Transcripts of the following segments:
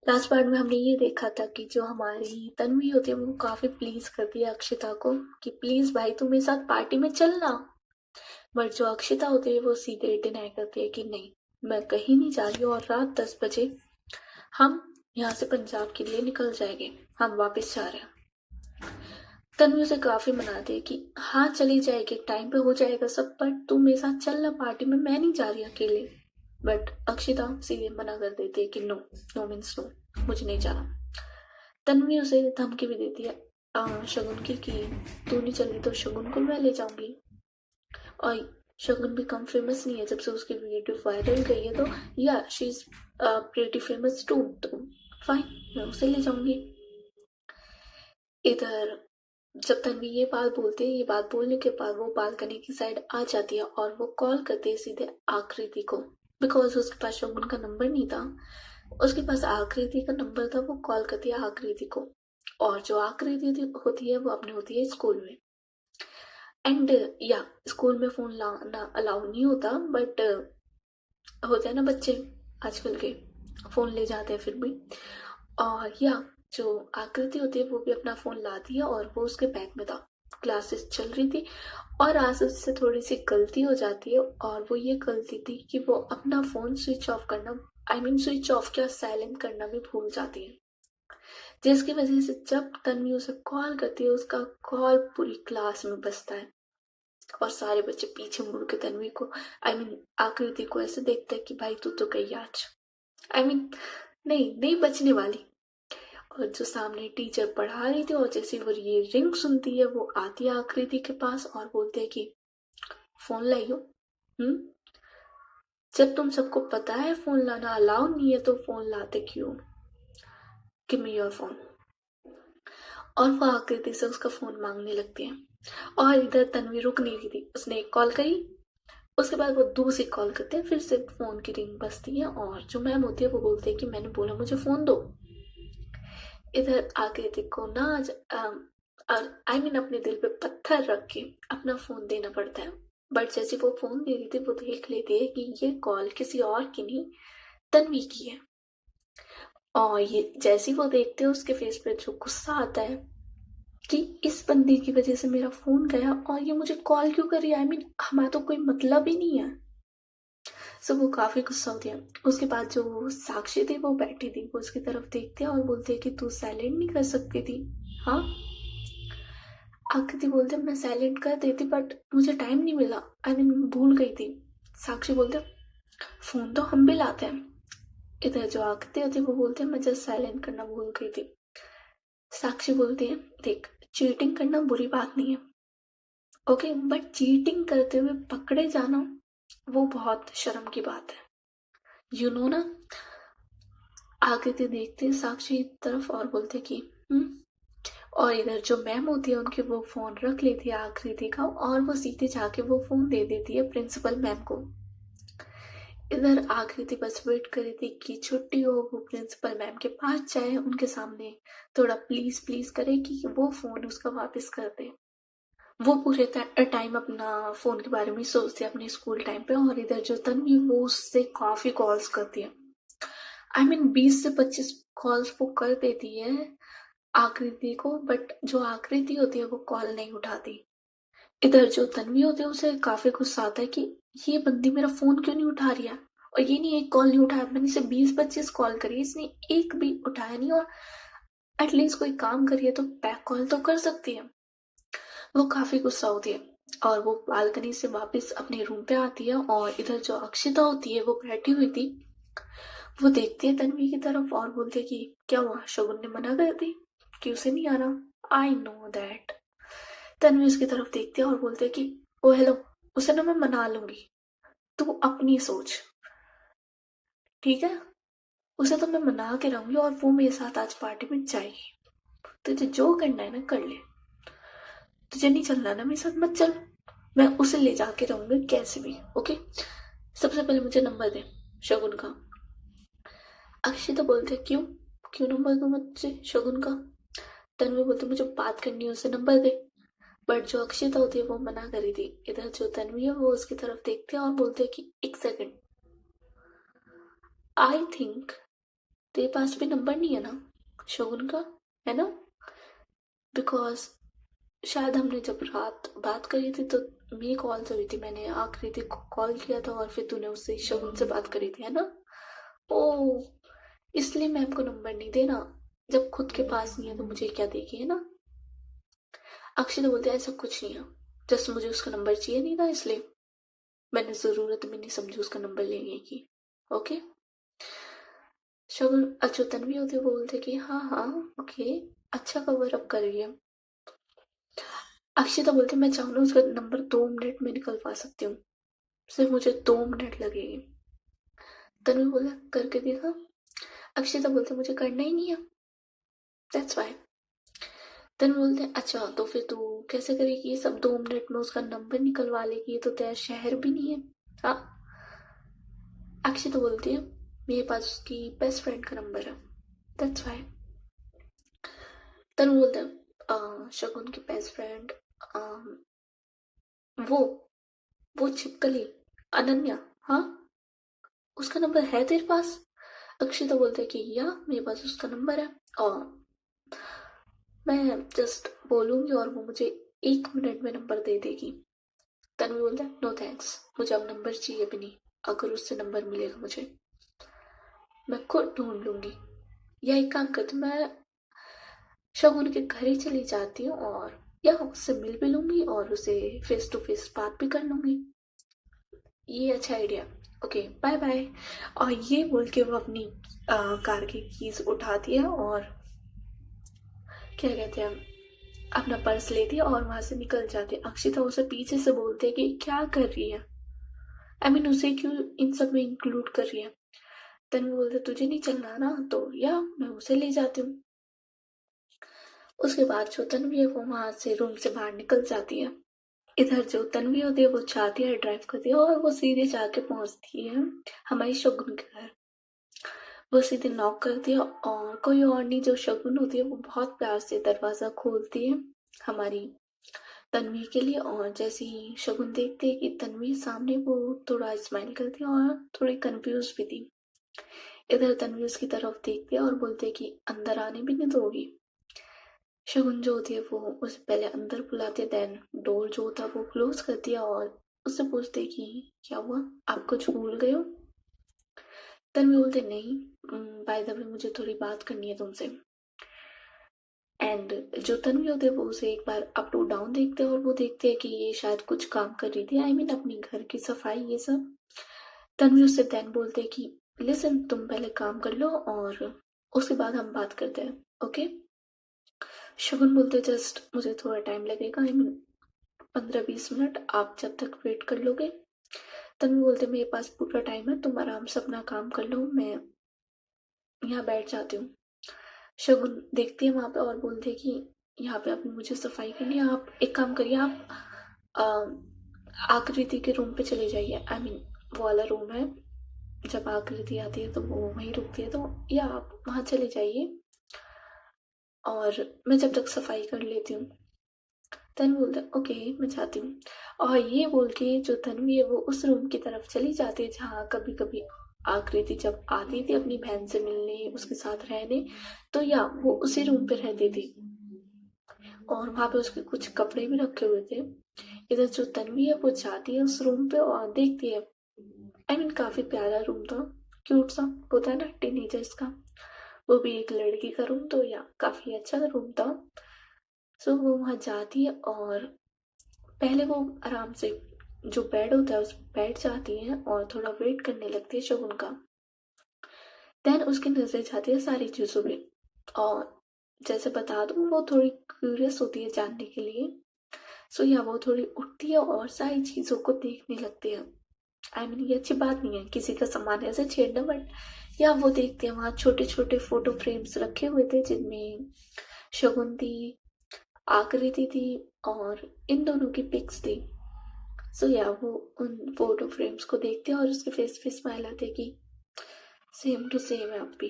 Last part में हमने ये देखा था कि जो हमारी तन्वी होती है वो काफी प्लीज करती है अक्षिता को कि प्लीज भाई तू मेरे साथ पार्टी में चलना। बट जो अक्षिता होती है वो सीधे डिनाई करती है कि नहीं, मैं कहीं नहीं जा रही हूँ और रात 10 बजे हम यहाँ से पंजाब के लिए निकल जाएंगे, हम वापस जा रहे हैं। तन्वी उसे काफी मनाती है कि हाँ चली जाएगी, टाइम पे हो जाएगा सब, पर तू मेरे साथ चलना पार्टी में, मैं नहीं जा रही अकेले। बट अक्षिता सीधे मना कर देती है कि नो, नो मीन्स नो, मुझे नहीं जाना। तन्वी उसे धमकी भी देती है शगुन की कि तू नहीं चल रही तो शगुन को मैं ले जाऊंगी। और शगुन भी कम फेमस नहीं है, जब से उसकी वीडियो वायरल गई है तो या she is pretty famous too, तो फाइन, मैं उसे ले जाऊंगी। इधर जब तन्वी ये बात बोलती है, ये बात बोलने के बाद वो बालकनी की साइड आ जाती है और वो कॉल करती है सीधे आकृति को। बिकॉज उसके पास शगुन का नंबर नहीं था, उसके पास आकृति का नंबर था, वो कॉल करती है आकृति को। और जो आकृति होती है वो अपने होती है स्कूल में। एंड या स्कूल में फोन लाना अलाउ नहीं होता, बट होते हैं ना बच्चे आजकल के, फोन ले जाते हैं फिर भी। और या जो आकृति होती है वो भी अपना फोन लाती है और वो उसके बैग में था। क्लासेस चल रही थी और आज उससे थोड़ी सी गलती हो जाती है, और वो ये गलती थी कि वो अपना फोन स्विच ऑफ करना, आई मीन स्विच ऑफ क्या साइलेंट करना भी भूल जाती है। जिसकी वजह से जब तन्वी उसे कॉल करती है उसका कॉल पूरी क्लास में बजता है और सारे बच्चे पीछे मुड़ के तन्वी को, आई मीन आकृति को ऐसे देखते हैं कि भाई तू तो गई आज, आई मीन नहीं नहीं बचने वाली। और जो सामने टीचर पढ़ा रही थी और जैसे वो ये रिंग सुनती है वो आती है आकृति के पास और बोलते है कि फोन लाइयो। हम्म, जब तुम सबको पता है फोन लाना अलाउ नहीं है तो फोन लाते क्यों, गिव मी योर फोन। और वो आकृति से उसका फोन मांगने लगती है। और इधर तन्वी रुक नहीं रही थी, उसने एक कॉल करी, उसके बाद वो दूसरी कॉल करते हैं, फिर से फोन की रिंग बजती है और जो मैम होती है वो बोलते हैं कि मैंने बोला मुझे फोन दो। इधर आकृति को ना आज आई मीन अपने दिल पे पत्थर रख के अपना फोन देना पड़ता है। बट जैसे वो फोन दे रही थी वो देख लेती है कि ये कॉल किसी और की नहीं, तन्वी की है। और ये जैसे वो देखते हैं उसके फेस पे जो गुस्सा आता है कि इस बंदी की वजह से मेरा फोन गया और ये मुझे कॉल क्यों कर रही है, आई मीन हमारा तो कोई मतलब ही नहीं है। सो वो काफी गुस्सा होती है। उसके बाद जो साक्षी थी वो बैठी थी, वो उसकी तरफ देखते हैं और बोलते हैं कि तू साइलेंट नहीं कर सकती थी। हाँ, आकृति बोलते मैं साइलेंट कर देती बट मुझे टाइम नहीं मिला, आई मीन भूल गई थी। साक्षी बोलते फोन तो हम भी लाते हैं। इधर जो आकृति होती है वो बोलते हैं मैं जस्ट साइलेंट करना भूल गई थी। साक्षी बोलती है देख, चीटिंग करना बुरी बात नहीं है, ओके, बट चीटिंग करते हुए पकड़े जाना वो बहुत शर्म की बात है, यू नो ना। आकृति देखते हैं साक्षी की तरफ और बोलते कि और इधर जो मैम होती है उनके वो फोन रख लेती है आकृति का और वो सीधे जाके वो फोन दे देती है प्रिंसिपल मैम को। इधर आकृति बस वेट कर रही थी कि छुट्टी हो, वो प्रिंसिपल मैम के पास जाए, उनके सामने थोड़ा प्लीज प्लीज करे कि वो फोन उसका वापस कर दे। वो पूरे टाइम अपना फोन के बारे में सोचती है अपने स्कूल टाइम पे। और इधर जो तन्वी वो उससे काफी कॉल्स करती है, आई मीन 20 से 25 कॉल्स वो कर देती है आकृति को, बट जो आकृति होती है वो कॉल नहीं उठाती। इधर जो तन्वी होती है उसे काफी गुस्सा आता है कि ये बंदी मेरा फोन क्यों नहीं उठा रही है, और ये नहीं एक कॉल नहीं उठाया, मैंने इसे 20-25 कॉल करी, इसने एक भी उठाया नहीं, और एटलीस्ट कोई काम करिए तो बैक कॉल तो कर सकती है। वो काफी गुस्सा होती है और वो बालकनी से वापस अपने रूम पे आती है और इधर जो अक्षिता होती है वो बैठी हुई थी, वो देखती है तन्वी की तरफ और बोलती है कि क्या हुआ, शगुन ने मना कर दी कि उसे नहीं आना। I know that. तन्वी उसकी तरफ देखती है और बोलते है कि ओ हेलो, उसे ना मैं मना लूंगी, तू अपनी सोच, ठीक है, उसे तो मैं मना के रहूंगी और वो मेरे साथ आज पार्टी में जाएगी, तुझे जो करना है ना कर ले, तुझे नहीं चलना ना मेरे साथ मत चल, मैं उसे ले जाके रहूंगी कैसे भी, ओके। सबसे पहले मुझे नंबर दे शगुन का। अक्षिता बोलते क्यों, क्यों नंबर दूं मुझे शगुन का। तन्वी बोलते मुझे बात करनी है, उसे नंबर दे। बट जो अक्षिता होती है वो मना करी थी। इधर जो तन्वी है वो उसकी तरफ देखते हैं और बोलते हैं कि एक सेकंड, आई थिंक तेरे पास भी नंबर नहीं है ना शगुन का, है ना? बिकॉज शायद हमने जब रात बात करी थी तो मेरी कॉल हुई थी, मैंने आकृति को कॉल किया था और फिर तूने उससे शगुन से बात करी थी, है ना? ओ, इसलिए मैम को नंबर नहीं देना, जब खुद के पास नहीं है तो मुझे क्या देगी, है ना? अक्षय तो बोलते ऐसा कुछ नहीं है, जस्ट मुझे उसका नंबर चाहिए नहीं था इसलिए मैंने जरूरत भी नहीं समझी उसका नंबर लेने की। ओके। शगुन अच्छो तन्वी होते वो बोलते कि हाँ हाँ ओके, अच्छा कवर अप कर रही है। अक्षिता बोलते मैं चाहूँ ना उसका नंबर 2 मिनट में निकलवा सकती हूँ, सिर्फ मुझे 2 मिनट लगेगी। तन्वी बोला करके देखा। अक्षिता बोलते मुझे करना ही नहीं है, दैट्स वाई। तन्वी बोलते अच्छा तो फिर तू कैसे करेगी ये सब, 2 मिनट में उसका नंबर निकलवा लेगी, ये तो तेरा शहर भी नहीं है। हाँ। अक्षिता बोलती है मेरे पास उसकी बेस्ट फ्रेंड का नंबर है, दैट्स वाई। तन्वी बोलते शगुन की बेस्ट फ्रेंड, वो वो छिपकली अनन्या, हाँ उसका नंबर है तेरे पास? अक्षिता बोलते कि या मेरे पास उसका नंबर है और मैं जस्ट बोलूंगी और वो मुझे 1 मिनट में नंबर दे देगी। तन्वी बोलता है नो थैंक्स, मुझे अब नंबर चाहिए भी नहीं, अगर उससे नंबर मिलेगा मुझे मैं खुद ढूंढ लूंगी, या एक काम करती हूँ, मैं शगुन के घर ही चली जाती हूँ और या उससे मिल भी लूंगी और उसे फेस टू फेस बात भी कर लूंगी, ये अच्छा आइडिया। Okay bye bye. और ये बोल के वो अपनी कार की कीज उठाती है और क्या कहते हैं अपना पर्स लेती है और वहां से निकल जाती है। अक्षिता उसे पीछे से बोलती है कि क्या कर रही है, आई मीन उसे क्यों इन सब में इंक्लूड कर रही है। तन्वी बोलते तुझे नहीं चलना ना तो या मैं उसे ले जाती हूँ। उसके बाद जो तन्वी है वो वहां से रूम से बाहर निकल जाती है। इधर जो तन्वी होती है वो जाती है ड्राइव करती है और वो सीधे जाके पहुंचती है हमारी शगुन के घर। वो सीधे नॉक करती है और कोई और नहीं, जो शगुन होती है वो बहुत प्यार से दरवाजा खोलती है हमारी तन्वी के लिए, और जैसे ही शगुन देखती है कि तन्वी सामने, वो थोड़ा स्माइल करती है और थोड़ी कंफ्यूज भी थी। इधर तन्वी उसकी तरफ देखती है और बोलती है कि अंदर आने भी नहीं दोगी। शगुन जो होती है वो उसे पहले अंदर बुलाती है, देन डोर जो होता है वो क्लोज करती है और उससे पूछते कि क्या हुआ, आप कुछ भूल गए हो? तन्वी बोलते नहीं, बाय द वे मुझे थोड़ी बात करनी है तुमसे। एंड जो तन्वी होते हैं वो उसे एक बार अप टू डाउन देखते हैं और वो देखते हैं कि ये शायद कुछ काम कर रही थी, आई मीन अपनी घर की सफाई ये सब। तन्वी उससे देन बोलते हैं कि लिसन तुम पहले काम कर लो और उसके बाद हम बात करते हैं, ओके? शगुन बोलते जस्ट मुझे थोड़ा टाइम लगेगा, आई मीन 15-20 मिनट, आप जब तक वेट कर लोगे। तन्वी बोलते मेरे पास पूरा टाइम है, तुम आराम से अपना काम कर लो, मैं यहाँ बैठ जाती हूँ। शगुन देखती है वहां पे और बोलती है कि यहाँ पे अभी मुझे सफाई करनी है, आप एक काम करिए, आप आकृति के रूम पे चले जाइए, आई मीन वो वाला रूम है, जब आकृति आती है तो वो वहीं रुकती है, तो या आप वहां चले जाइए और मैं जब तक सफाई कर लेती हूँ। तन्वी बोलता है ओके मैं जाती हूँ। और ये बोल के जो तन्वी है वो उस रूम की तरफ चली जाती है जहाँ कभी कभी आकृति जब आती थी अपनी बहन से मिलने, उसके साथ रहने, तो या वो उसी रूम पे रहती थी और वहां पे उसके कुछ कपड़े भी रखे हुए थे। इधर जो तन्वी है वो जाती है उस रूम पे और देखती है, आई मीन काफी प्यारा रूम था, क्यूट सा होता है ना टीनेजर्स का, वो भी एक लड़की का रूम, तो या काफी अच्छा रूम था। सो वो वहां जाती है और पहले वो आराम से जो बेड होता है उस पे बैठ जाती है और थोड़ा वेट करने लगती है शगुन का। देन उसकी नजर जाती है सारी चीजों पे और जैसे बता दूं वो थोड़ी क्यूरियस होती है जानने के लिए। सो या वो थोड़ी उठती है और सारी चीजों को देखने लगती है। आई मीन ये अच्छी बात नहीं है किसी का सामान ऐसे छेड़ना, बट या वो देखते हैं वहां छोटे छोटे फोटो फ्रेम्स रखे हुए थे जिनमें शगुन थी, आकृति थी और इन दोनों की पिक्स थी। सो या वो उन फोटो फ्रेम्स को देखते हैं और उसके फेस पे स्माइल आते हैं कि सेम टू सेम है, अब भी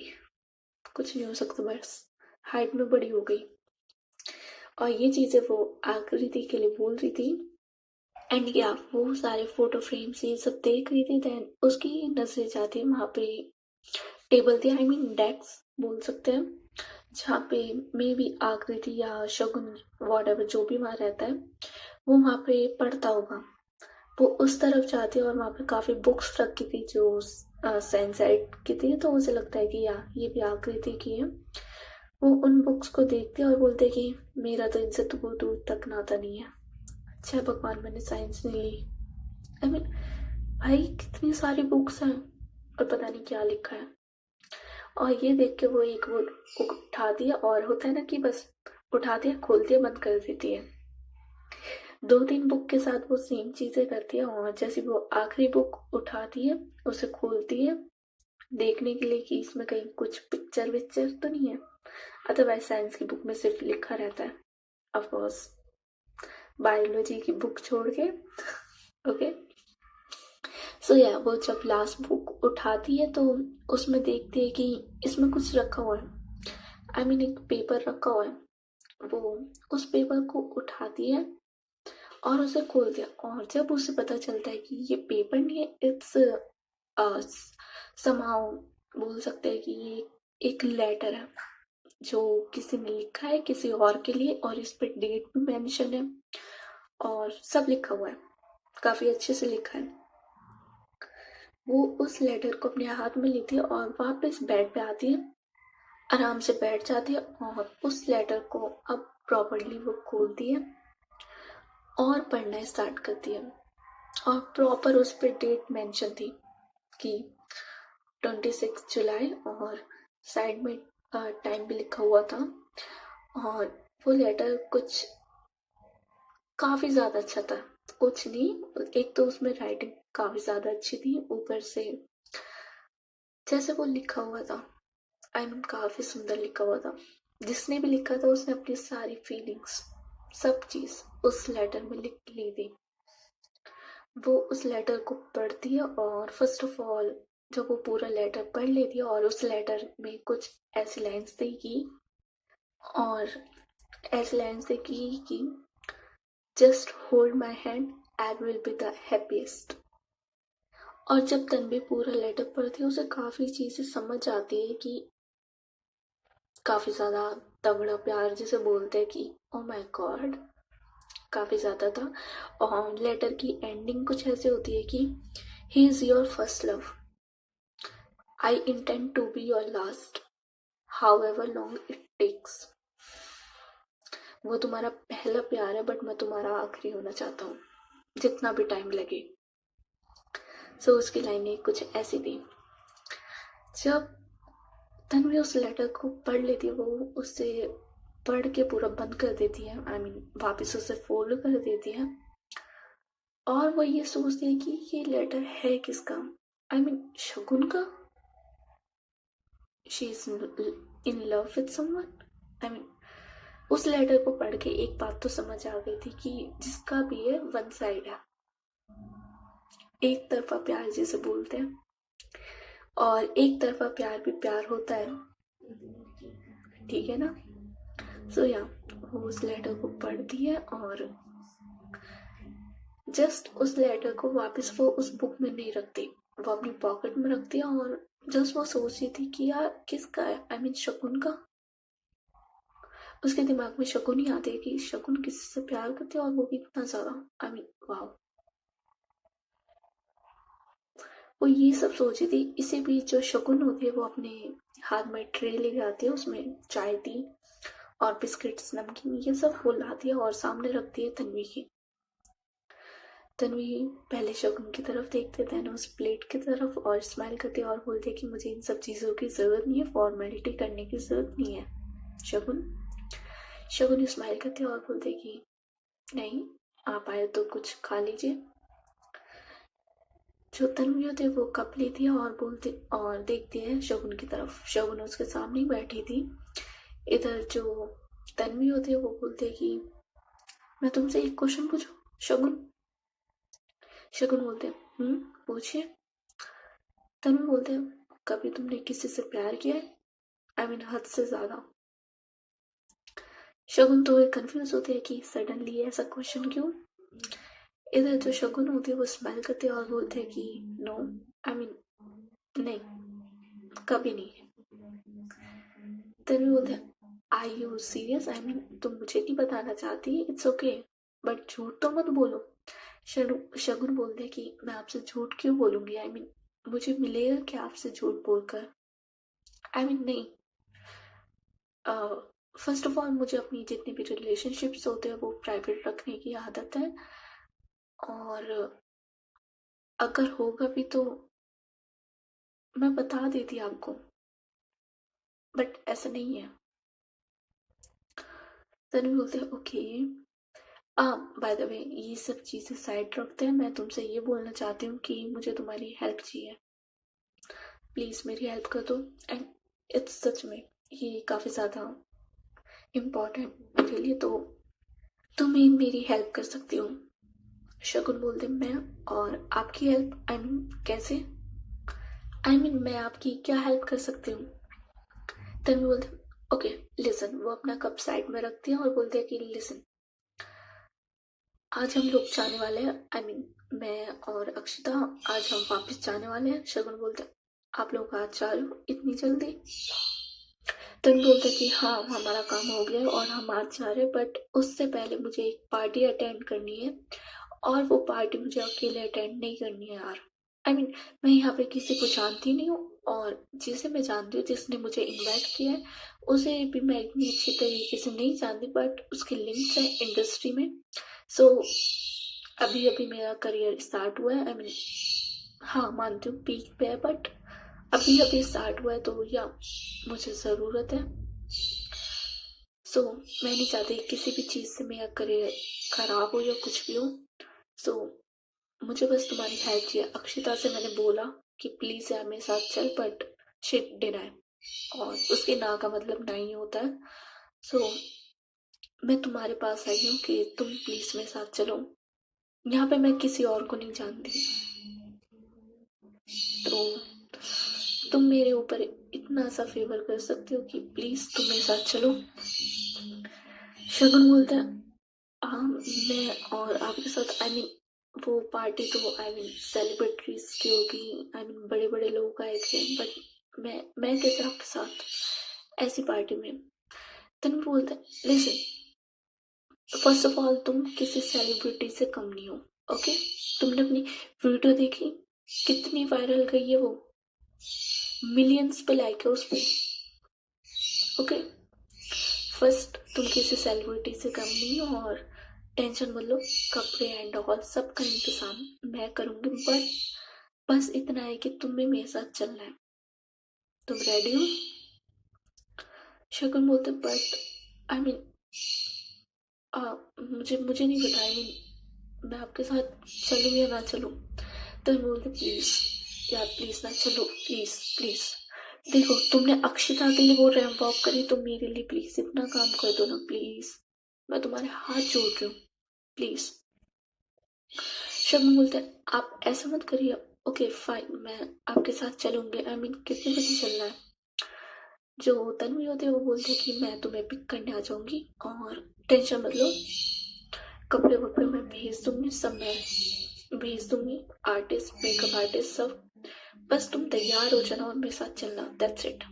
कुछ नहीं हो सकता, बस हाइट में बड़ी हो गई। और ये चीजें वो आकृति के लिए बोल रही थी। एंड या वो सारे फोटो फ्रेम्स ये सब देख रही थी, देन उसकी नजरें जाती है वहां पे टेबल थी, आई मीन डेस्क बोल सकते हैं, जहाँ पे मे बी आकृति या शगुन वॉट जो भी वहाँ रहता है वो वहाँ पे पढ़ता होगा। वो उस तरफ जाती है और वहाँ पे काफ़ी बुक्स रखी थी जो साइंस साइड की थी, तो मुझे लगता है कि ये भी आकृति की है। वो उन बुक्स को देखती है और बोलते कि मेरा तो इनसे तो बहुत दूर तक नाता नहीं है। अच्छा भगवान मैंने साइंस नहीं ली। आई मीन भाई कितनी सारी बुक्स हैं और पता नहीं क्या लिखा है। और ये देख के वो एक वो उठा दिया, और होता है ना कि बस उठा दिया खोलती है बंद कर देती है। 2-3 बुक के साथ वो सेम चीजें करती है, और जैसे वो आखिरी बुक उठाती है उसे खोलती है देखने के लिए कि इसमें कहीं कुछ पिक्चर विक्चर तो नहीं है। अदरवाइज साइंस की बुक में सिर्फ लिखा रहता है, ऑफ कोर्स बायोलॉजी की बुक छोड़ के। ओके सो या वो जब लास्ट बुक उठाती है तो उसमें देखती है कि इसमें कुछ रखा हुआ है, आई मीन एक पेपर रखा हुआ है। वो उस पेपर को उठाती है और उसे खोलती है, और जब उसे पता चलता है कि ये पेपर नहीं है, इट्स समाउ बोल सकते हैं कि ये एक लेटर है जो किसी ने लिखा है किसी और के लिए, और इस पे डेट भी मेंशन है और सब लिखा हुआ है, काफी अच्छे से लिखा है। वो उस लेटर को अपने हाथ में लेती है और वापस बेड पे आती है, आराम से बैठ जाती है और उस लेटर को अब प्रॉपरली वो खोलती है और पढ़ना स्टार्ट करती है। और प्रॉपर उस पर डेट मेंशन थी कि 26 जुलाई, और साइड में टाइम भी लिखा हुआ था। और वो लेटर कुछ काफी ज्यादा अच्छा था, कुछ नहीं, एक तो उसमें राइटिंग काफी ज्यादा अच्छी थी, ऊपर से जैसे वो लिखा हुआ था आई मीन काफी सुंदर लिखा हुआ था। जिसने भी लिखा था उसने अपनी सारी फीलिंग्स सब चीज उस लेटर में लिख ली थी। वो उस लेटर को पढ़ती है और फर्स्ट ऑफ ऑल जब वो पूरा लेटर पढ़ लेती है और उस लेटर में कुछ ऐसी लाइन्स थी और ऐसी लाइन्स थी कि just hold my hand I will be the happiest. और जब तन्वी पूरा लेटर पढ़ती है उसे काफी चीजें समझ आती है कि काफी ज्यादा तगड़ा प्यार जिसे बोलते हैं कि ओ माय गॉड काफी ज्यादा था। और लेटर की एंडिंग कुछ ऐसे होती है कि he is your first love, I intend to be your last, however long it takes. वो तुम्हारा पहला प्यार है बट मैं तुम्हारा आखिरी होना चाहता हूँ, जितना भी टाइम लगे। सो उसकी लाइनें कुछ ऐसी थी। जब तन्वी उस लेटर को पढ़ लेती है, वो उससे पढ़ के पूरा बंद कर देती है, आई मीन वापस उसे फोल्ड कर देती है, और वो ये सोचती है कि ये लेटर है किसका, आई मीन शगुन का। She is in love with someone, I mean उस लेटर को पढ़ के एक बात तो समझ आ गई थी कि जिसका भी है वन साइड है, एक तरफा प्यार जिसे बोलते हैं, और एक तरफा प्यार भी प्यार होता है, ठीक है ना। सो या वो उस लेटर को पढ़ती है और जस्ट उस लेटर को वापस वो उस बुक में नहीं रखती, वो अपनी पॉकेट में रखती है, और जस्ट वो सोच रही थी कि यार किसका है, आई मीन शकुन का। उसके दिमाग में शकुन ही आती है कि शकुन किसी से प्यार करते हैं और वो भी इतना ज्यादा, आई मीन वाह। वो ये सब सोची थी, इसी बीच जो शकुन होती है वो अपने हाथ में ट्रे ले जाती है, उसमें चाय टी और बिस्किट्स नमकीन ये सब वो लाती है और सामने रखती है तन्वी की। तन्वी पहले शगुन की तरफ देखते थे उस प्लेट की तरफ और स्माइल करते और बोलते कि मुझे इन सब चीज़ों की ज़रूरत नहीं है, फॉर्मेलिटी करने की ज़रूरत नहीं है शगुन। शगुन स्माइल करते और बोलते कि नहीं आप आए तो कुछ खा लीजिए। जो तन्वी होती है वो कप लेती है और बोलती और देखती है शगुन की तरफ, शगुन उसके सामने ही बैठी थी। इधर जो तन्वी होती है वो बोलते कि मैं तुमसे एक क्वेश्चन पूछूं शगुन। शगुन बोलते पूछिए। तन्वी बोलते कभी तुमने किसी से प्यार किया है, आई मीन हद से ज्यादा। शगुन तो कंफ्यूज होती है कि सडनली ऐसा क्वेश्चन क्यों। इधर जो शगुन होती है वो स्माइल करती है और बोलते हैं कि नो, आई मीन नहीं, कभी नहीं। तन्वी बोलते are you serious? I mean तुम मुझे नहीं बताना चाहती? इट्स ओके, बट झूठ तो मत बोलो। शगुन बोलते कि मैं आपसे झूठ क्यों बोलूंगी? आई मीन मुझे मिलेगा क्या आपसे झूठ बोलकर? आई मीन नहीं, फर्स्ट ऑफ ऑल मुझे अपनी जितनी भी रिलेशनशिप्स होते हैं वो प्राइवेट रखने की आदत है, और अगर होगा भी तो मैं बता देती आपको, बट ऐसा नहीं है। तन्वी बोलते हैं ओके, बाय द वे ये सब चीजें साइड रखते हैं, मैं तुमसे ये बोलना चाहती हूँ कि मुझे तुम्हारी हेल्प चाहिए, प्लीज मेरी हेल्प कर दो। एंड इट्स सच में ये काफी ज्यादा इम्पोर्टेंट मेरे लिए, तो तुम ही मेरी हेल्प कर सकती हो। शगुन बोलते मैं, और आपकी हेल्प? आई मीन कैसे? आई मीन मैं आपकी क्या हेल्प कर सकती हूँ? तन्वी बोलते ओके लिसन, वो अपना कप साइड में रखती है और बोलते हैं कि लिसन, आज हम लोग जाने वाले हैं, आई मीन मैं और अक्षिता आज हम वापस जाने वाले हैं। शगुन बोलते आप लोग आज जा रहे हो इतनी जल्दी? तन्वी बोलते कि हाँ हमारा काम हो गया है और हम आज जा रहे हैं, बट उससे पहले मुझे एक पार्टी अटेंड करनी है, और वो पार्टी मुझे अकेले अटेंड नहीं करनी है यार। आई मीन मैं यहाँ पे किसी को जानती नहीं हूँ, और जिसे मैं जानती हूँ जिसने मुझे इनवाइट किया है उसे भी मैं इतनी अच्छी तरीके से नहीं जानती, बट उसके लिंक्स हैं इंडस्ट्री में। सो अभी अभी मेरा करियर स्टार्ट हुआ है, आई मीन हाँ मानती हूँ पीक पे है, बट अभी अभी स्टार्ट हुआ है, तो या मुझे ज़रूरत है। सो मैं नहीं चाहती किसी भी चीज़ से मेरा करियर खराब हो या कुछ भी हो। सो मुझे बस तुम्हारी हेल्प चाहिए। अक्षिता से मैंने बोला कि प्लीज़ यार मेरे साथ चल, बट शिट डिनाई, और उसके ना का मतलब नहीं होता है। सो मैं तुम्हारे पास आई हूँ कि तुम प्लीज़ मेरे साथ चलो, यहाँ पे मैं किसी और को नहीं जानती, तो तुम मेरे ऊपर इतना सा फेवर कर सकते हो कि प्लीज़ तुम मेरे साथ चलो। शगुन बोलता है मैं और आपके साथ, आई मीन वो पार्टी तो आई मीन सेलिब्रिटीज की होगी, आई मीन बड़े बड़े लोग आए थे, बट मैं कैसे आपके साथ ऐसी पार्टी में? तन बोलता है लिसन, फर्स्ट ऑफ ऑल तुम किसी सेलिब्रिटी से कम नहीं हो, ओके? तुमने अपनी वीडियो देखी कितनी वायरल गई है वो, मिलियंस पे लाइक है उस पे, ओके? फर्स्ट तुम किसी सेलिब्रिटी से कम नहीं हो, और टेंशन मत लो, कपड़े एंड ऑल सब का इंतजाम मैं करूंगी, बट बस इतना है कि तुम्हें मेरे साथ चलना है। तुम रेडी हो? शकुन बोलते बट आई मीन मुझे मुझे नहीं पता, आई मीन मैं आपके साथ चलूँ या ना चलूँ? तो बोलते प्लीज यार प्लीज ना चलो, प्लीज प्लीज। देखो तुमने अक्षिता के लिए वो रैंप वॉक करी, तो मेरे लिए प्लीज इतना काम कर दो ना प्लीज, मैं तुम्हारे हाथ जोड़ रही हूँ प्लीज। शब्द बोलते हैं आप ऐसा मत करिए, ओके फाइन मैं आपके साथ चलूंगी। आई मीन कितने बजे चलना है? जो तन्वी होते हैं वो बोलते हैं कि मैं तुम्हें पिक करने आ जाऊंगी, और टेंशन मत लो, कपड़े वपड़े मैं भेज दूंगी, सब मैं भेज दूंगी, आर्टिस्ट मेकअप आर्टिस्ट सब, बस तुम तैयार हो जाना और मेरे साथ चलना, दैट्स इट।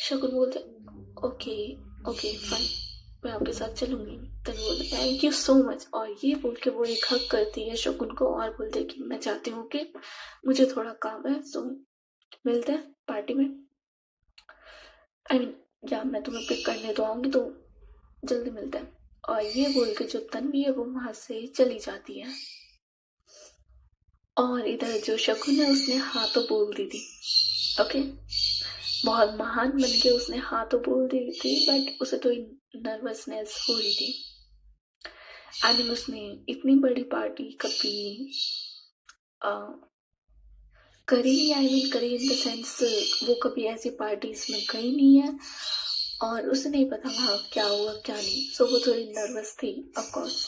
शकुन बोलते ओके ओके फाइन मैं आपके साथ चलूंगी। तनु बोलते थैंक यू सो मच, और ये बोल के वो एक हक करती है शकुन को और बोलते कि मैं चाहती हूँ कि मुझे थोड़ा काम है, सो मिलते हैं पार्टी में। आई मीन या मैं तुम्हें पिक करने तो आऊंगी, तो जल्दी मिलते हैं। और ये बोल के जो तन्वी है वो वहां से चली जाती है, और इधर जो शकुन है उसने हाँ तो बोल दी थी, ओके? बहुत महान बन के उसने हाँ तो बोल दी थी, बट उसे तो नर्वसनेस हो रही थी। आई मीन उसने इतनी बड़ी पार्टी कभी करी नहीं, आई मीन करी इन द सेंस वो कभी ऐसी पार्टीज में गई नहीं है, और उसे नहीं पता वहाँ क्या हुआ क्या नहीं, सो वो थोड़ी नर्वस थी ऑफकोर्स।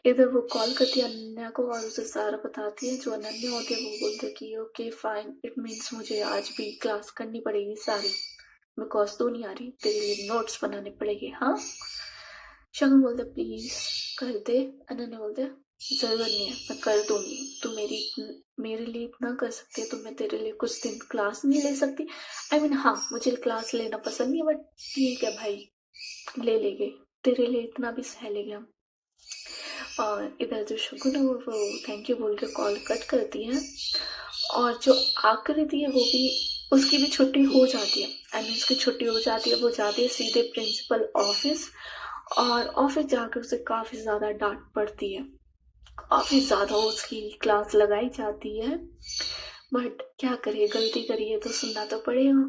इधर वो कॉल करती है अनन्या को और उसे सारा बताती है। जो अनन्या होती है वो बोलती है कि ओके फाइन, इट मीन्स मुझे आज भी क्लास करनी पड़ेगी सारी, बिकॉज तू नहीं आ रही, तेरे लिए नोट्स बनाने पड़ेंगे। हाँ शगुन बोलते प्लीज कर दे, अनन्या बोलते जरूरत नहीं है, मैं कर दूंगी। तू मेरे लिए इतना कर सकती है तो मैं तेरे लिए कुछ दिन क्लास नहीं ले सकती? हाँ, मुझे क्लास लेना पसंद नहीं है, बट ठीक है भाई, ले लेंगे, तेरे लिए इतना भी सह लेंगे हम। और इधर जो शगुन है वो थैंक यू बोल के कॉल कट करती है। और जो आकृति है वो भी, उसकी भी छुट्टी हो जाती है। उसकी छुट्टी हो जाती है, वो जाती है सीधे प्रिंसिपल ऑफिस। और ऑफिस जाकर उसे काफी ज्यादा डांट पड़ती है, काफी ज्यादा उसकी क्लास लगाई जाती है। बट क्या करे, गलती करी है तो सुनना तो पड़ेगा।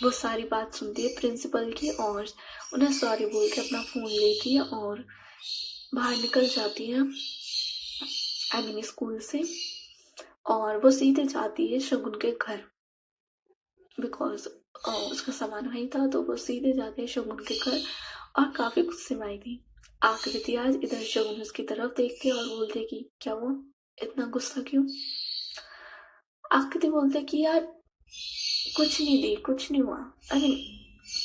वो सारी बात सुनती है प्रिंसिपल की और उन्हें सॉरी बोल के अपना फोन लेती है और बाहर निकल जाती है स्कूल से। और वो सीधे जाती है शगुन के घर, बिकॉज उसका सामान वहीं था, तो वो सीधे जाते हैं शगुन के घर। और काफी गुस्से में आई थी आकृति आज। इधर शगुन उसकी तरफ देखते और बोलते कि क्या हुआ, इतना गुस्सा क्यों? आकृति बोलते कि यार कुछ नहीं दी, कुछ नहीं हुआ। अरे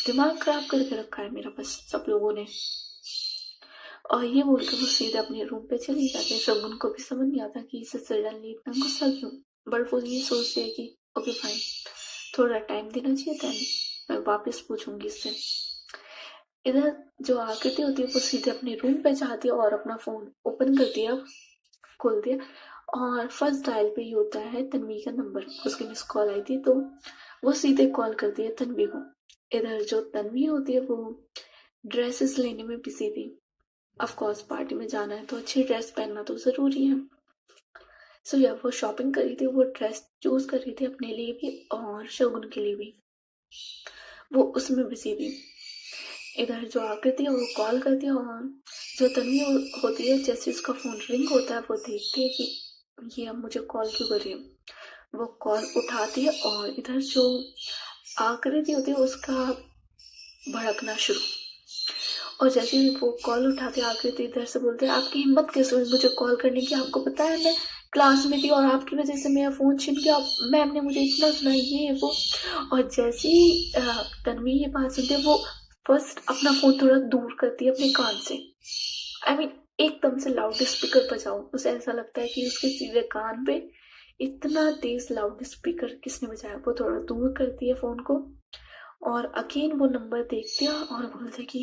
दिमाग खराब करके रखा है मेरा बस सब लोगों ने। और ये बोल के वो सीधे अपने रूम पे चली जाती है। शगुन को भी समझ नहीं आता कि इसे सडनली इतना गुस्सा क्यों, बट वो ये सोचती है कि ओके फाइन, थोड़ा टाइम देना चाहिए था, मैं वापस पूछूंगी इससे। इधर जो आकृति होती है वो सीधे अपने रूम पे जाती है और अपना फोन ओपन कर दिया, खोल दिया। और फर्स्ट डायल पे ही होता है तन्वी का नंबर, उसकी मिस कॉल आई थी, तो वो सीधे कॉल करती है तन्वी को। इधर जो तन्वी होती है वो ड्रेसेस लेने में बिजी थी। ऑफ कोर्स पार्टी में जाना है तो अच्छी ड्रेस पहनना तो जरूरी है। सो या वो शॉपिंग कर रही थी, वो ड्रेस चूज कर रही थी अपने लिए भी और शगुन के लिए भी, वो उसमें बिजी थी। इधर जो आकृति है वो कॉल करती है और जो तन्वी होती है, जैसे उसका फोन रिंग होता है वो देखती है कि ये अब मुझे कॉल क्यों कर रही है। वो कॉल उठाती है और इधर जो आकृति होती है उसका भड़कना शुरू। और जैसे ही वो कॉल उठाते आकृति इधर से बोलते हैं आपकी हिम्मत कैसे हुई मुझे कॉल करने की, आपको पता है मैं क्लास में थी और आपकी वजह से मेरा फोन छिन गया, मैम ने मुझे इतना सुनाई ये वो। और जैसे ही तन्वी ये बात सुनते वो फर्स्ट अपना फोन थोड़ा दूर करती है अपने कान से। एकदम से लाउड स्पीकर बजाओ, उसे ऐसा लगता है कि उसके सीधे कान पे इतना तेज लाउड स्पीकर किसने बजाया। वो थोड़ा दूर करती है फोन को और अगेन वो नंबर देखती है और बोलते कि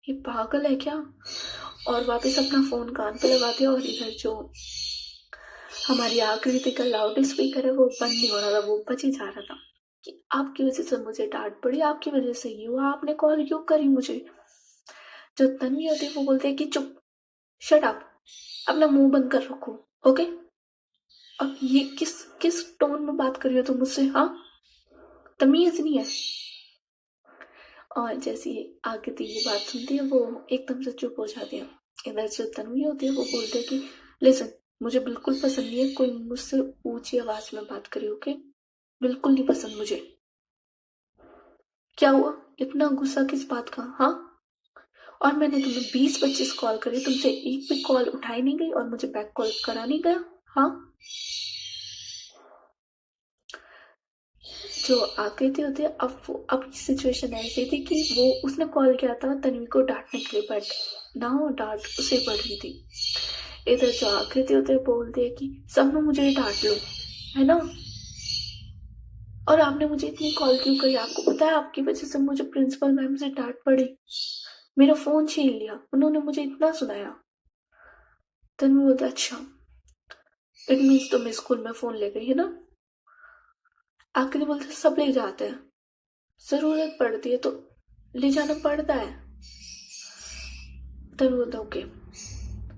ये पागल है क्या, और वापस अपना फोन कान पे लगाती है। और इधर जो हमारी आकृति का लाउड स्पीकर है वो बंद नहीं हो रहा था, वो बज ही जा रहा था कि आपकी वजह से मुझे डांट पड़ी, आपकी वजह से ये हुआ, आपने कॉल क्यों करी मुझे। जो तन्वी होती है वो बोलते हैं कि चुप, शट अप, अपना मुंह बंद कर रखो, ओके। अब ये किस किस टोन में बात कर रही हो तुम मुझसे, हाँ, तमीज नहीं है। और जैसे आकृति ये बात सुनती है वो एकदम से चुप हो जाती है। इधर जो तन्वी होती है वो बोलते है कि लिसन, मुझे बिल्कुल पसंद नहीं है कोई मुझसे ऊंची आवाज में बात करे, ओके, बिल्कुल नहीं पसंद मुझे। क्या हुआ, इतना गुस्सा किस बात का, हाँ? और मैंने तुम्हें 20-25 कॉल करी, तुमसे एक भी कॉल उठाई नहीं गई और मुझे बैक कॉल करा नहीं गया, हाँ? जो आकृति होती है अब सिचुएशन ऐसी थी कि वो उसने कॉल किया था तन्वी को डांटने के लिए, बट ना वो डांट उसे पड़ रही थी। इधर जो आकृति होते है बोलते है कि सब में मुझे डांट लो, है ना, और आपने मुझे इतनी कॉल क्यों करी, आपको पता है आपकी वजह से मुझे प्रिंसिपल मैम से डांट पड़ी, मेरा फोन छीन लिया, उन्होंने मुझे इतना सुनाया। तन्वी बोलते अच्छा, इट मीन्स तुम स्कूल में फोन ले गई है ना। आकृति बोलते सब ले जाते हैं, जरूरत पड़ती है तो ले जाना पड़ता है। तभी बोलता ओके,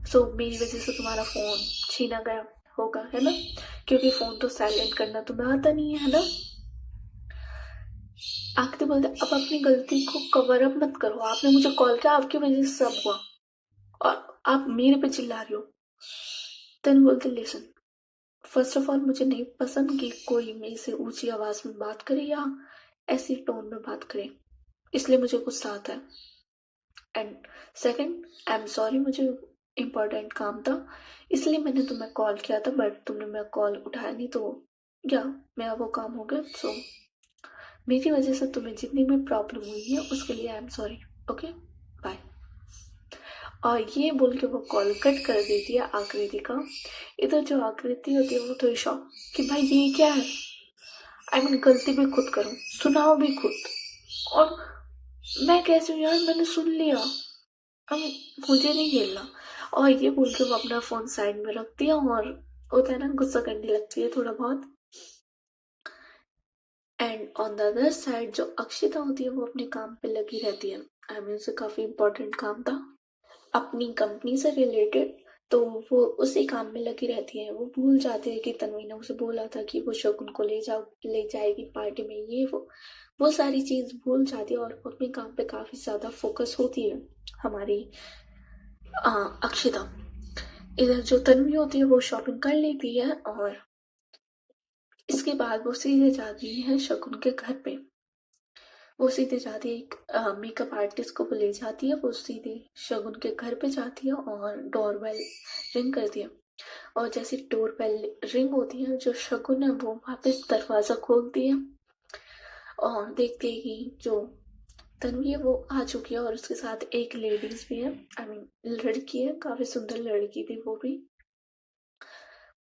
सो मेरी वजह से तुम्हारा फोन छीना गया होगा, है ना, क्योंकि फोन तो साइलेंट करना तुम्हें आता नहीं है ना। आकृति बोलते अब अपनी गलती को कवर अप मत करो, आपने मुझे कॉल किया, आपकी वजह से सब हुआ और आप मेरे पे चिल्ला रहे हो। तनु बोलते लिसन, फर्स्ट ऑफ ऑल मुझे नहीं पसंद कि कोई मेरे से ऊंची आवाज में बात करे या ऐसी टोन में बात करे, इसलिए मुझे गुस्सा आता है। And second, I am sorry, मुझे इम्पोर्टेंट काम था इसलिए मैंने तुम्हें कॉल किया था, बट तुमने मेरा कॉल उठाया नहीं, तो या मेरा वो काम हो गया। सो मेरी वजह से तुम्हें जितनी भी प्रॉब्लम हुई है उसके लिए I am sorry, okay, bye. और ये बोल के वो कॉल कट कर देती है आकृति का। इधर जो आकृति होती है वो थोड़ी शॉक कि भाई ये क्या है। आई मीन गलती भी खुद करूं, सुनाओ भी खुद, और मैं कैसे हूँ यार, मैंने सुन लिया, अब मुझे नहीं खेलना। और ये बोल के वो अपना फोन साइड में रखती है और होता है ना, गुस्सा करने लगती है थोड़ा बहुत। And on the other side जो अक्षिता होती है वो अपने काम पे लगी रहती है। आई मीन उसे काफी इम्पोर्टेंट काम था अपनी कंपनी से रिलेटेड, तो वो उसी काम में लगी रहती है। वो भूल जाती है कि तन्वी ने उसे बोला था कि वो शगुन को ले जाएगी पार्टी में, ये वो सारी चीज भूल जाती है और अपने काम पे काफी ज्यादा फोकस होती है हमारी अक्षिता। इधर जो तन्वी होती है वो शॉपिंग कर लेती है और इसके बाद वो सीधे जाती है शगुन के घर पे। वो सीधे जाती है एक मेकअप आर्टिस्ट को वो ले जाती है। वो सीधे शगुन के घर पे जाती है और डोरबेल रिंग करती है। और जैसे डोरबेल रिंग होती है, जो शगुन है वो वापस दरवाजा खोलती है और देखती है कि जो तन्वी है वो आ चुकी है और उसके साथ एक लेडीज भी है, आई मीन लड़की है, काफी सुंदर लड़की थी वो भी।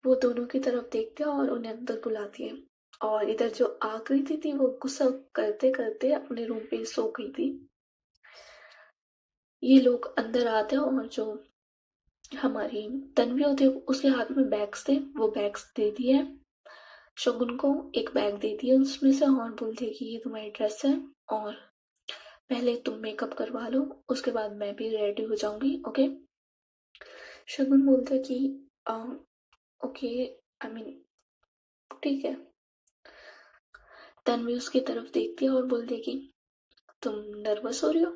वो दोनों की तरफ देखती है और उन्हें अंदर बुलाती है। और इधर जो आकृति थी वो गुस्सा करते करते अपने रूम पे सो गई थी। ये लोग अंदर आते हैं और जो हमारी तन्वी होती है उसके हाथ में बैग्स थे, वो बैग्स देती है शगुन को। एक बैग देती है उसमें से और बोलती है कि ये तुम्हारी ड्रेस है और पहले तुम मेकअप करवा लो, उसके बाद मैं भी रेडी हो जाऊंगी, ओके। शगुन बोलता है कि आ, ओके, आई मीन ठीक है। तन्वी उसकी तरफ देखती है और बोलती है कि तुम नर्वस हो रही हो।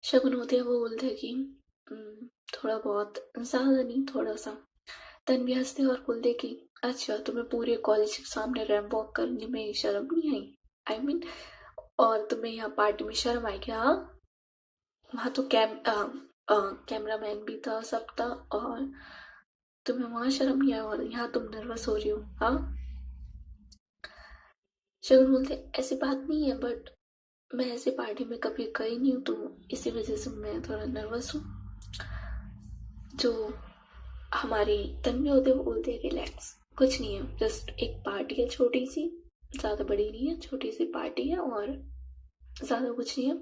शगुन होते हैं वो बोलते हैं कि थोड़ा बहुत, ज्यादा नहीं, थोड़ा सा। तन्वी हंसते और बोलते कि अच्छा, तुम्हें पूरे कॉलेज के सामने रैंप वॉक करने में शर्म नहीं आई? आई मीन और तुम्हें यहाँ पार्टी में शर्म आई क्या? हाँ? वहाँ तो कैमरा मैन भी था, सब था, और तुम्हें वहाँ शर्म नहीं आया और यहाँ तुम नर्वस हो रही हो? हाँ। शगुन बोलते ऐसी बात नहीं है, बट मैं ऐसी पार्टी में कभी गई नहीं हूँ, तो इसी वजह से मैं थोड़ा नर्वस हूँ। जो हमारी तन्वी होते वो बोलते हैं रिलैक्स, कुछ नहीं है, जस्ट एक पार्टी है छोटी सी, ज्यादा बड़ी नहीं है, छोटी सी पार्टी है और ज्यादा कुछ नहीं है,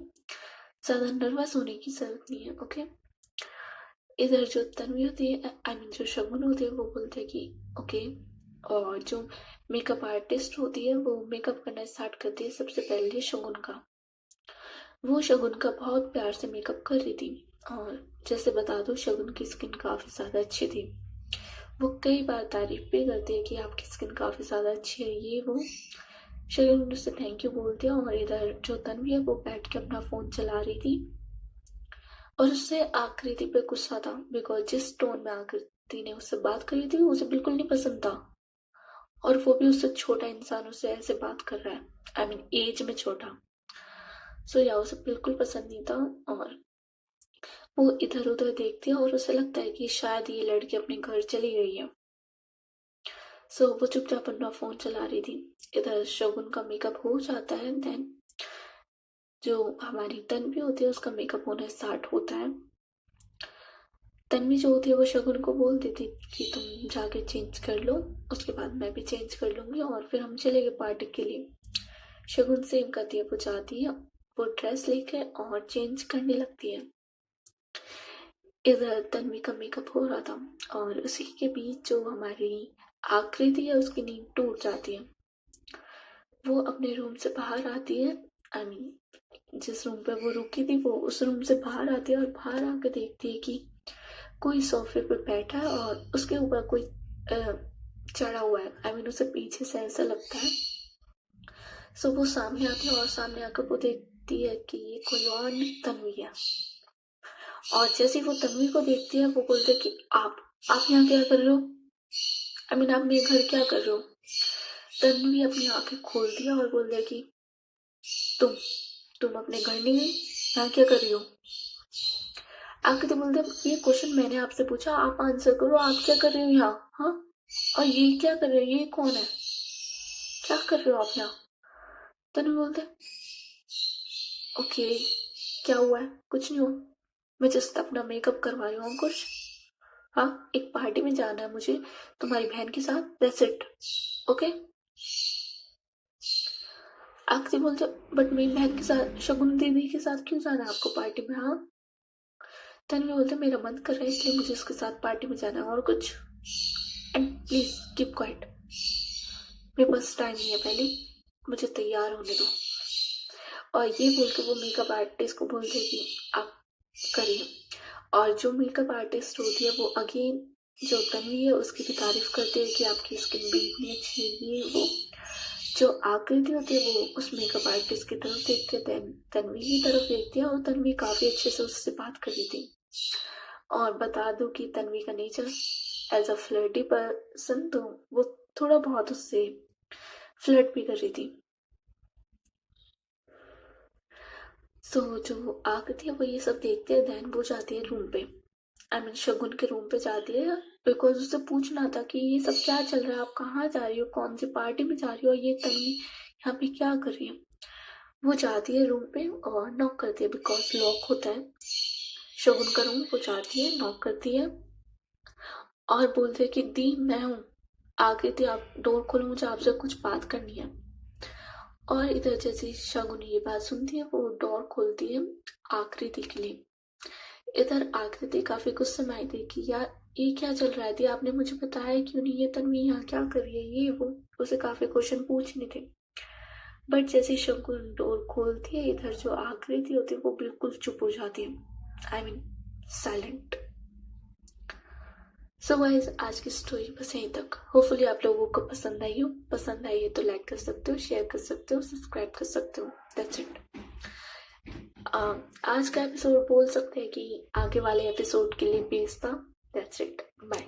ज्यादा नर्वस होने की जरूरत नहीं है, ओके। इधर जो तन्वी होती है, आई मीन जो शगुन होती है वो बोलते हैं कि ओके। और जो मेकअप आर्टिस्ट होती है वो मेकअप करना स्टार्ट करती है सबसे पहले शगुन का। वो शगुन का बहुत प्यार से मेकअप कर रही थी। और जैसे बता दो, शगुन की स्किन काफी ज्यादा अच्छी थी। वो कई बार तारीफ भी करती है कि आपकी स्किन काफी ज्यादा अच्छी है, ये वो। शगुन उससे थैंक यू बोलती है और इधर जो तन्वी है वो बैठ के अपना फोन चला रही थी। और उससे आकृति पे गुस्सा था, बिकॉज जिस टोन में आकृति ने उससे बात करी थी उसे बिल्कुल नहीं पसंद था। और वो भी उससे छोटा इंसान उससे ऐसे बात कर रहा है, आई मीन एज में छोटा। सो या उसे बिल्कुल पसंद नहीं था। और वो इधर उधर देखती है और उसे लगता है कि शायद ये लड़की अपने घर चली गई है। सो वो चुपचाप अपना फोन चला रही थी। इधर शगुन का मेकअप हो जाता है, देन जो हमारी तन्वी होती है उसका मेकअप होना स्टार्ट होता है। तन्वी जो होती है वो शगुन को बोल देती कि तुम जाके चेंज कर लो, उसके बाद मैं भी चेंज कर लूंगी और फिर हम चलेंगे पार्टी के लिए। शगुन सेम करती है, वो जाती है, वो ड्रेस लेके और चेंज करने लगती है। इधर तन्वी का मेकअप हो रहा था और उसी के बीच जो हमारी आकृति है उसकी नींद टूट जाती है। वो अपने रूम से बाहर आती है, आई मीन जिस रूम पे वो रुकी थी वो उस रूम से बाहर आती है और बाहर आके देखती है कि कोई सोफे पे बैठा है और उसके ऊपर कोई चढ़ा हुआ है, आई मीन उसे पीछे से ऐसा लगता है। सो वो सामने आती है और सामने आकर वो देखती है कि ये कोई और नहीं, तन्वी है। और जैसे ही वो तन्वी को देखती है वो बोलते है कि आप यहाँ क्या कर रहे हो? आई मीन आप मेरे घर क्या कर रहे हो? तन्वी अपनी आंखें खोलती है और बोलती है कि तुम तुम अपने घर नहीं गई, यहाँ क्या कर रही हो? आके तो बोलते ये क्वेश्चन मैंने आपसे पूछा, आप आंसर करो, आप क्या कर रही हो यहाँ? हाँ, और ये क्या कर रहे हो, ये कौन है, क्या कर रहे हो आप यहाँ? तन्वी बोलते ओके, क्या हुआ है? कुछ नहीं हुआ। मैं जस्ट अपना मेकअप करवा रही हूँ अंकुश। हाँ, एक पार्टी में जाना है मुझे तुम्हारी बहन के साथ, दैट्स इट, ओके। आकृति बोलते बट मेरी बहन के साथ, शगुन दीदी के साथ क्यों जाना है आपको पार्टी में? हाँ, तन्वी बोलते मेरा मन कर रहा है इसलिए मुझे उसके साथ पार्टी में जाना है, और कुछ? एंड प्लीज कीप क्वाइट, मेरे पास टाइम नहीं है, पहले मुझे तैयार होने दो। और ये बोल के वो मेकअप आर्टिस्ट को बोलते कि आप करिए। और जो मेकअप आर्टिस्ट होती है वो अगेन जो तन्वी है उसकी भी तारीफ करती है कि आपकी स्किन भी इतनी अच्छी है, ये वो। जो आकृति होती है वो उस मेकअप आर्टिस्ट की तरफ देखती है, तन्वी की तरफ देखती है, और तन्वी काफी अच्छे से उससे बात कर रही थी। और बता दूं कि तन्वी का nature as a flirty person, तो वो थोड़ा बहुत उससे फ्लर्ट भी कर रही थी। सो जो आकृति है वो ये सब देखते हैं, देन वो जाती है रूम पे, आई मीन शगुन के रूम पे जाती है, बिकॉज उससे पूछना था कि ये सब क्या चल रहा है, आप कहाँ जा रही हो, कौन सी पार्टी में जा रही हो, और ये तन्वी यहाँ पे क्या कर रही है। वो जाती है रूम पे और नॉक करती है, बिकॉज लॉक होता है शगुन का रूम। वो जाती है, नॉक करती है और बोलते है कि दी मैं हूँ आकृति, आप डोर खोलो, मुझे आपसे कुछ बात करनी है। और इधर जैसे शगुन ये बात सुनती है वो डोर खोलती है आकृति के लिए। इधर आकृति काफी गुस्से में आई थी कि यार ये क्या चल रहा है दी, आपने मुझे बताया क्यों नहीं, ये तन्वी यहाँ क्या कर रही है, ये वो उसे काफी क्वेश्चन पूछने थे। बट जैसे शगुन डोर खोलती है, इधर जो आकृति होती है वो बिल्कुल चुप हो जाती है, I mean silent. So guys आज की स्टोरी बस यहीं तक। होपफुली आप लोगों को पसंद आई हो, पसंद आई है तो लाइक कर सकते हो, शेयर कर सकते हो, सब्सक्राइब कर सकते हो, दैट्स इट। आज का एपिसोड बोल सकते हैं कि आगे वाले एपिसोड के लिए बेस था, दैट्स इट, बाय।